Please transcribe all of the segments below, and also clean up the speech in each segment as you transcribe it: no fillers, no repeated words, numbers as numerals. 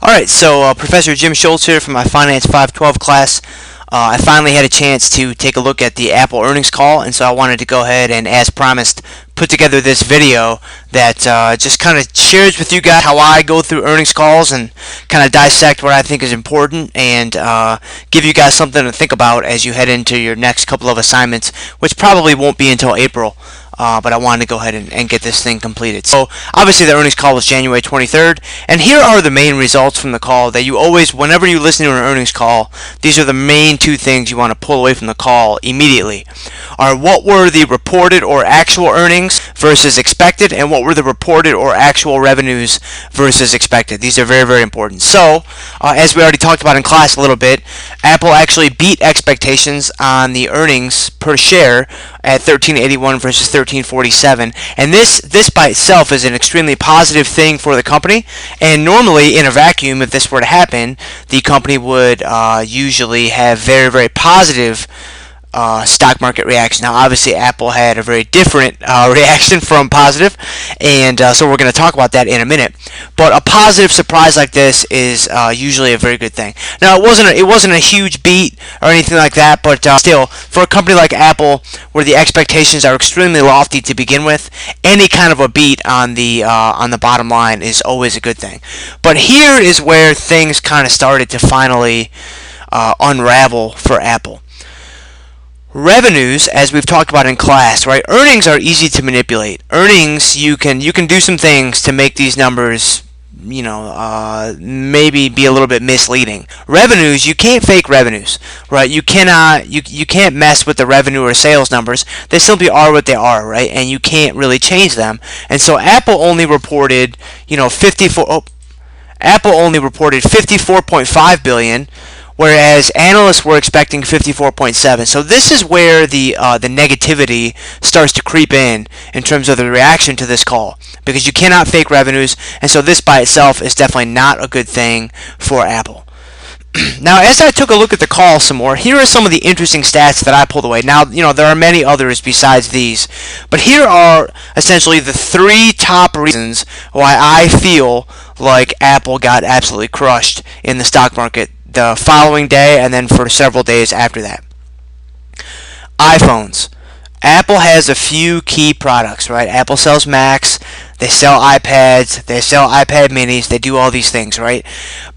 Alright, so Professor Jim Schultz here from my Finance 512 class. I finally had a chance to take a look at the Apple earnings call, and so I wanted to go ahead and, as promised, put together this video that just kind of shares with you guys how I go through earnings calls and kind of dissect what I think is important and give you guys something to think about as you head into your next couple of assignments, which probably won't be until April. But I wanted to go ahead and get this thing completed. So obviously the earnings call was January 23rd, and here are the main results from the call that you always, whenever you listen to an earnings call, these are the main two things you want to pull away from the call immediately. Are what were the reported or actual earnings versus expected, and what were the reported or actual revenues versus expected. These are very, very important. So as we already talked about in class a little bit, Apple actually beat expectations on the earnings per share at $13.81 versus $13.47, and this by itself is an extremely positive thing for the company. And normally in a vacuum, if this were to happen, the company would usually have very, very positive stock market reaction. Now obviously Apple had a very different reaction from positive, and so we're going to talk about that in a minute. But a positive surprise like this is usually a very good thing. Now it wasn't a huge beat or anything like that, but still, for a company like Apple, where the expectations are extremely lofty to begin with, any kind of a beat on the bottom line is always a good thing. But here is where things kind of started to finally unravel for Apple. Revenues, as we've talked about in class, right? Earnings are easy to manipulate. Earnings, you can do some things to make these numbers, maybe be a little bit misleading. Revenues, you can't fake revenues, right? You can't mess with the revenue or sales numbers. They simply are what they are, right? And you can't really change them. And so Apple only reported, Apple only reported 54.5 billion. Whereas analysts were expecting 54.7. So this is where the negativity starts to creep in terms of the reaction to this call, because you cannot fake revenues, and so this by itself is definitely not a good thing for Apple. Now, as I took a look at the call some more, here are some of the interesting stats that I pulled away. Now, there are many others besides these, but here are essentially the three top reasons why I feel like Apple got absolutely crushed in the stock market the following day and then for several days after that. iPhones. Apple has a few key products, right? Apple sells Macs, they sell iPads, they sell iPad minis, they do all these things, right?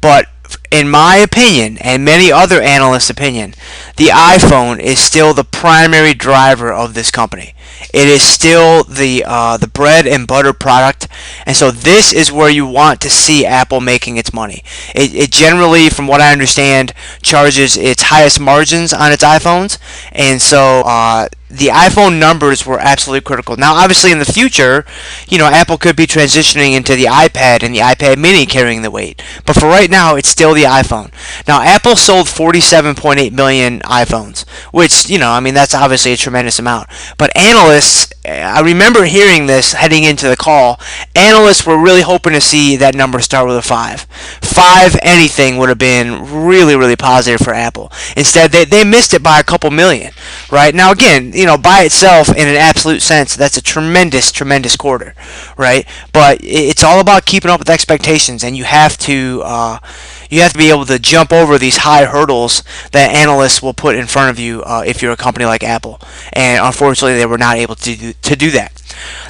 But in my opinion, and many other analysts' opinion, the iPhone is still the primary driver of this company. It is still the bread and butter product, and so this is where you want to see Apple making its money. It generally, from what I understand, charges its highest margins on its iPhones, and so the iPhone numbers were absolutely critical. Now, obviously, in the future, Apple could be transitioning into the iPad and the iPad mini carrying the weight. But for right now, it's still the iPhone. Now, Apple sold 47.8 million iPhones, which, that's obviously a tremendous amount. But analysts, I remember hearing this heading into the call, analysts were really hoping to see that number start with a 5. 5 anything would have been really, really positive for Apple. Instead, they missed it by a couple million, right? Now, again, by itself, in an absolute sense, that's a tremendous, tremendous quarter, right? But it's all about keeping up with expectations, and you have to be able to jump over these high hurdles that analysts will put in front of you if you're a company like Apple. And unfortunately, they were not able to do that.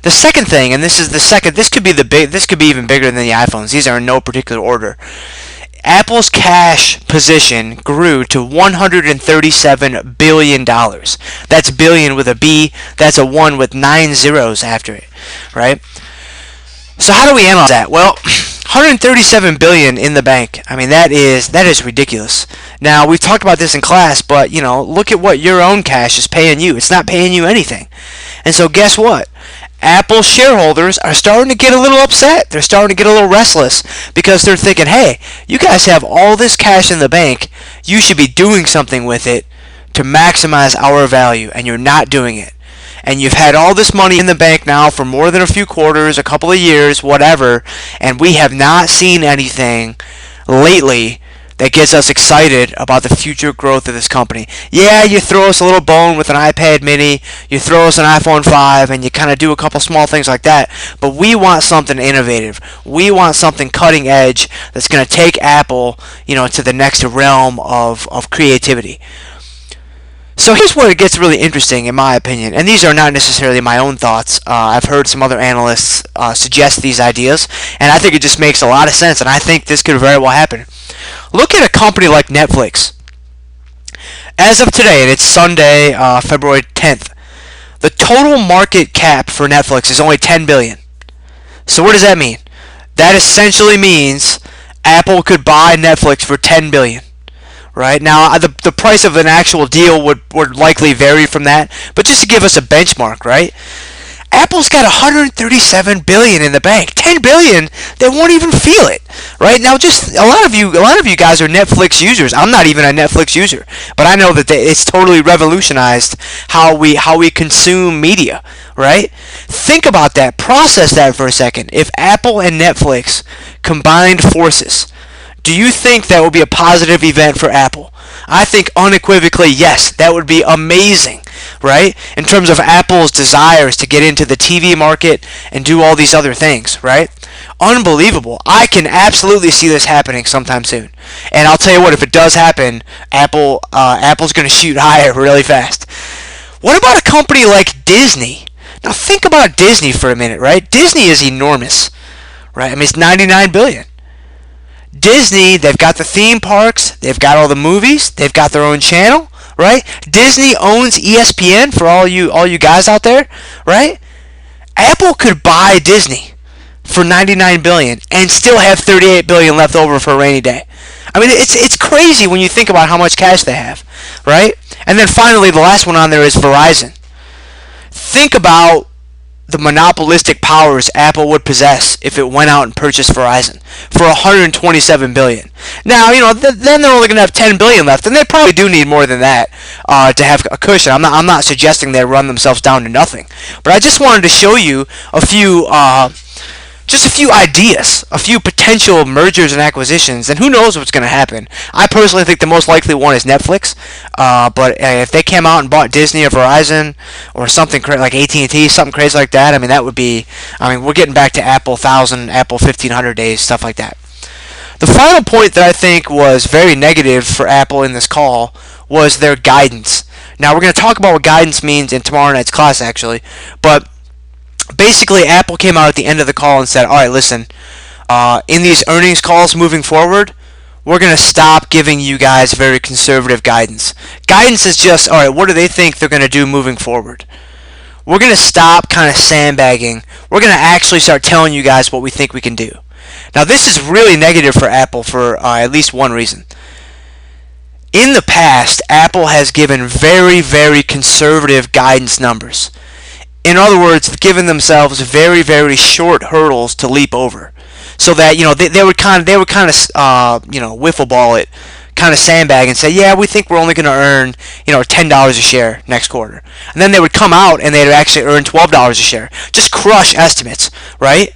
The second thing, and this could be even bigger than the iPhones. These are in no particular order. Apple's cash position grew to $137 billion. That's billion with a B. That's a 1 with 9 zeros after it, right? So how do we analyze that? Well, 137 billion in the bank. I mean, that is ridiculous. Now, we've talked about this in class, but look at what your own cash is paying you. It's not paying you anything. And so guess what? Apple shareholders are starting to get a little upset. They're starting to get a little restless because they're thinking, hey, you guys have all this cash in the bank. You should be doing something with it to maximize our value, and you're not doing it. And you've had all this money in the bank now for more than a few quarters, a couple of years, whatever, and we have not seen anything lately that gets us excited about the future growth of this company. Yeah, you throw us a little bone with an iPad mini, you throw us an iPhone 5, and you kind of do a couple small things like that, but we want something innovative. We want something cutting edge that's going to take Apple, to the next realm of creativity. So here's where it gets really interesting, in my opinion, and these are not necessarily my own thoughts. I've heard some other analysts suggest these ideas, and I think it just makes a lot of sense, and I think this could very well happen. Look at a company like Netflix. As of today, and it's Sunday, February 10th, the total market cap for Netflix is only $10 billion. So what does that mean? That essentially means Apple could buy Netflix for $10 billion. Right now, the price of an actual deal would likely vary from that, but just to give us a benchmark, right? Apple's got $137 billion in the bank. $10 billion, they won't even feel it, right? Now, just a lot of you guys are Netflix users. I'm not even a Netflix user, but I know that it's totally revolutionized how we consume media, right? Think about that. Process that for a second. If Apple and Netflix combined forces, do you think that would be a positive event for Apple? I think unequivocally yes. That would be amazing, right? In terms of Apple's desires to get into the TV market and do all these other things, right? Unbelievable. I can absolutely see this happening sometime soon. And I'll tell you what, if it does happen, Apple's going to shoot higher really fast. What about a company like Disney? Now think about Disney for a minute, right? Disney is enormous, right? I mean, it's $99 billion. Disney, they've got the theme parks, they've got all the movies, they've got their own channel, right? Disney owns ESPN for all you guys out there, right? Apple could buy Disney for $99 billion and still have $38 billion left over for a rainy day. I mean, it's crazy when you think about how much cash they have, right? And then finally, the last one on there is Verizon. Think about the monopolistic powers Apple would possess if it went out and purchased Verizon for $127 billion. Now, then they're only going to have $10 billion left, and they probably do need more than that to have a cushion. I'm not suggesting they run themselves down to nothing, but I just wanted to show you a few ideas, a few potential mergers and acquisitions, and who knows what's going to happen. I personally think the most likely one is Netflix, but if they came out and bought Disney or Verizon or something like AT&T, something crazy like that, that would be, we're getting back to Apple 1000, Apple 1500 days, stuff like that. The final point that I think was very negative for Apple in this call was their guidance. Now, we're going to talk about what guidance means in tomorrow night's class, actually, but basically, Apple came out at the end of the call and said, all right, listen, in these earnings calls moving forward, we're going to stop giving you guys very conservative guidance. Guidance is just, all right, what do they think they're going to do moving forward? We're going to stop kind of sandbagging. We're going to actually start telling you guys what we think we can do. Now, this is really negative for Apple for at least one reason. In the past, Apple has given very, very conservative guidance numbers. In other words, given themselves very, very short hurdles to leap over, so that they would kind of wiffle ball it, kind of sandbag and say, yeah, we think we're only going to earn $10 a share next quarter, and then they would come out and they'd actually earn $12 a share, just crush estimates, right?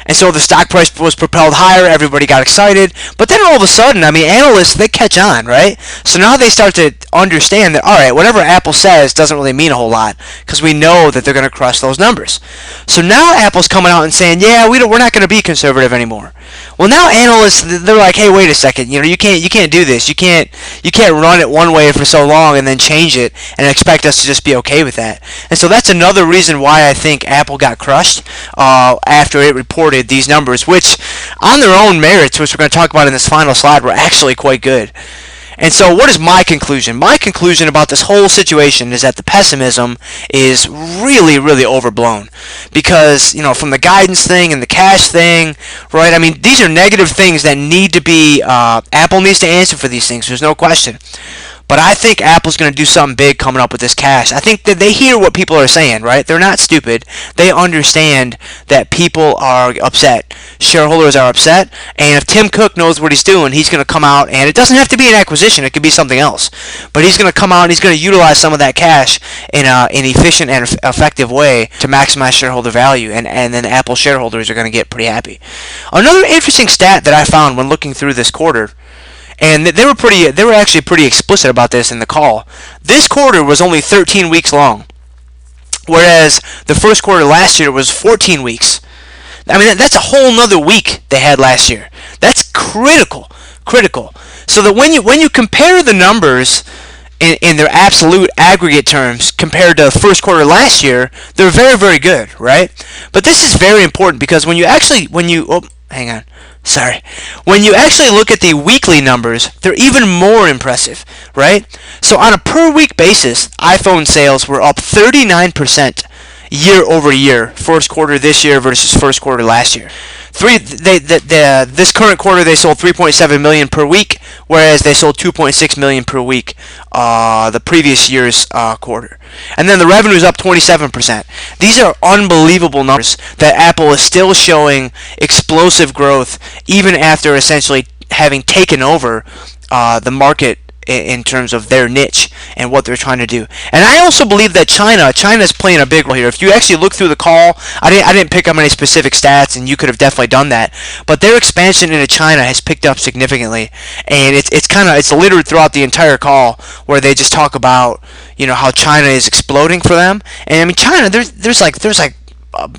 And so the stock price was propelled higher, everybody got excited, but then all of a sudden, analysts, they catch on, right? So now they start to understand that, all right, whatever Apple says doesn't really mean a whole lot, because we know that they're going to crush those numbers. So now Apple's coming out and saying, yeah, we're not going to be conservative anymore. Well, now analysts, they're like, hey, wait a second, you can't do this. You can't run it one way for so long and then change it and expect us to just be okay with that. And so that's another reason why I think Apple got crushed after it reported these numbers, which on their own merits, which we're going to talk about in this final slide, were actually quite good. And so what is my conclusion? My conclusion about this whole situation is that the pessimism is really, really overblown. Because, from the guidance thing and the cash thing, right? These are negative things that need to be, Apple needs to answer for these things. There's no question. But I think Apple's going to do something big coming up with this cash. I think that they hear what people are saying, right? They're not stupid. They understand that people are upset. Shareholders are upset. And if Tim Cook knows what he's doing, he's going to come out, and it doesn't have to be an acquisition. It could be something else. But he's going to come out and he's going to utilize some of that cash in an efficient and effective way to maximize shareholder value. And then Apple shareholders are going to get pretty happy. Another interesting stat that I found when looking through this quarter, and they were actually pretty explicit about this in the call. This quarter was only 13 weeks long, whereas the first quarter last year was 14 weeks. I mean, that's a whole nother week they had last year. That's critical. So that when you compare the numbers in their absolute aggregate terms compared to the first quarter last year, they're very, very good, right? But this is very important because when you actually when you look at the weekly numbers, they're even more impressive, right? So on a per week basis, iPhone sales were up 39% year over year, first quarter this year versus first quarter last year. This current quarter they sold 3.7 million per week, whereas they sold 2.6 million per week the previous year's quarter. And then the revenue is up 27%. These are unbelievable numbers that Apple is still showing explosive growth even after essentially having taken over the market in terms of their niche and what they're trying to do. And I also believe that China's playing a big role here. If you actually look through the call, I didn't pick up any specific stats, and you could have definitely done that. But their expansion into China has picked up significantly, and it's littered throughout the entire call where they just talk about how China is exploding for them. And I mean, China, there's like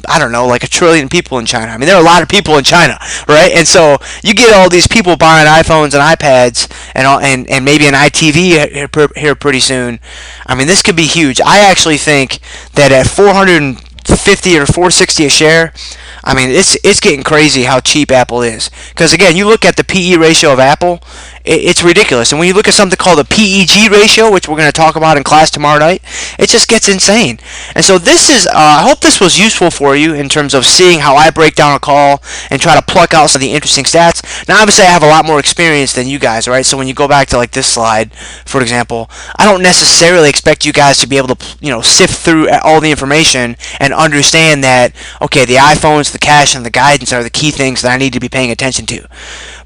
I don't know, like 1 trillion people in China. I mean, there are a lot of people in China, right? And so you get all these people buying iPhones and iPads and maybe an iTV here pretty soon. I mean, this could be huge. I actually think that at 450 or 460 a share, I mean, it's getting crazy how cheap Apple is. Because again, you look at the PE ratio of Apple, it's ridiculous. And when you look at something called the PEG ratio, which we're going to talk about in class tomorrow night, it just gets insane. And so this is, I hope this was useful for you in terms of seeing how I break down a call and try to pluck out some of the interesting stats. Now, obviously, I have a lot more experience than you guys, right? So when you go back to like this slide, for example, I don't necessarily expect you guys to be able to, sift through all the information and understand that, okay, the iPhones, the cache, and the guidance are the key things that I need to be paying attention to.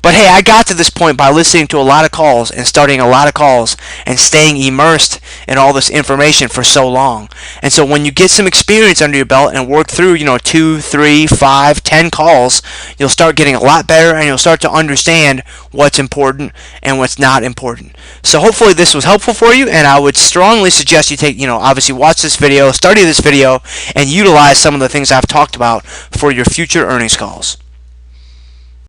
But hey, I got to this point by listening to a lot of calls and starting a lot of calls and staying immersed in all this information for so long. And so when you get some experience under your belt and work through, 2, 3, 5, 10 calls, you'll start getting a lot better and you'll start to understand what's important and what's not important. So hopefully this was helpful for you, and I would strongly suggest you take, obviously watch this video, study this video, and utilize some of the things I've talked about for your future earnings calls.